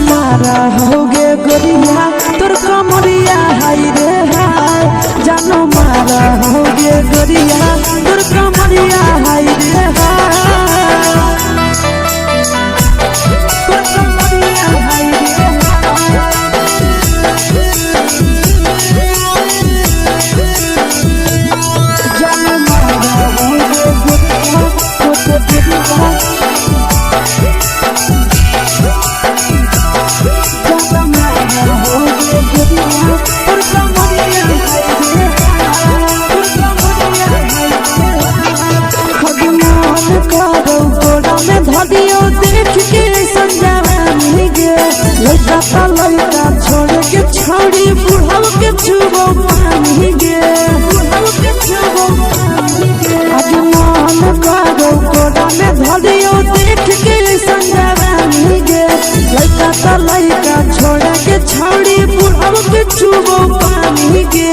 मारा होगे गोरिया तोर कमरिया हाय रे हाय जानो मारा होगे गोरिया तोर कमरिया हाय रे हाय तोर कमरिया हाय रे जानो मारा होगे गोरिया तोर कमरिया लड़का छोड़ के छौड़ी बुढ़ाव के छुबो पानी गे आज मन करो कोड़ा में धरियो देख के संजवानी गे लड़का छोड़ के छौड़ी बुढ़ाव के छुबो पानी गे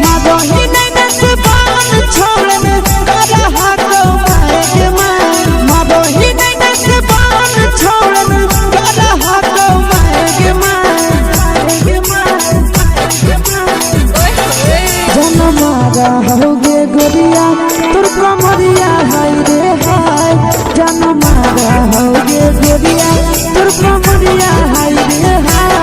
मादही नहीं नस बान छोड़ में करा हाथो माए के मां मादही नहीं नस बान छोड़ में करा हाथो माए के मां जन मारा होगे गोरिया तोर कमरिया हाय रे हाय जन मारा होगे गोरिया तोर कमरिया हाय रे हाय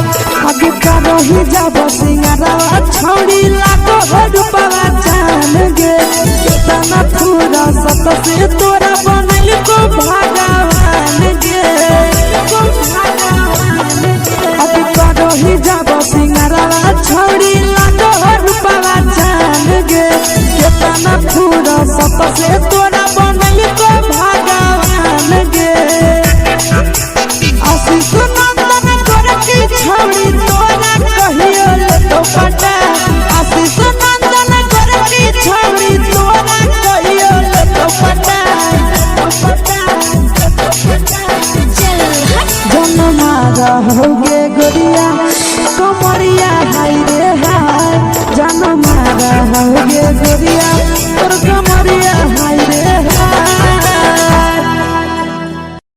ही जब सिंगारा छौड़ी लागो रूपवा जान गे कितना पूरा सत से तोरा बनल को भगवान गे अभी करो ही जब सिंगारा छौड़ी लागो रूपवा जान गे कितना पूरा सत से तोरा बनल को भगवान गे आशीष नंदन कर की छौड़ी तोरा कहियो तो पटा आशीष नंदन कर की छौड़ी तोरा कहियो तो पटा जन मारा होगे गोरिया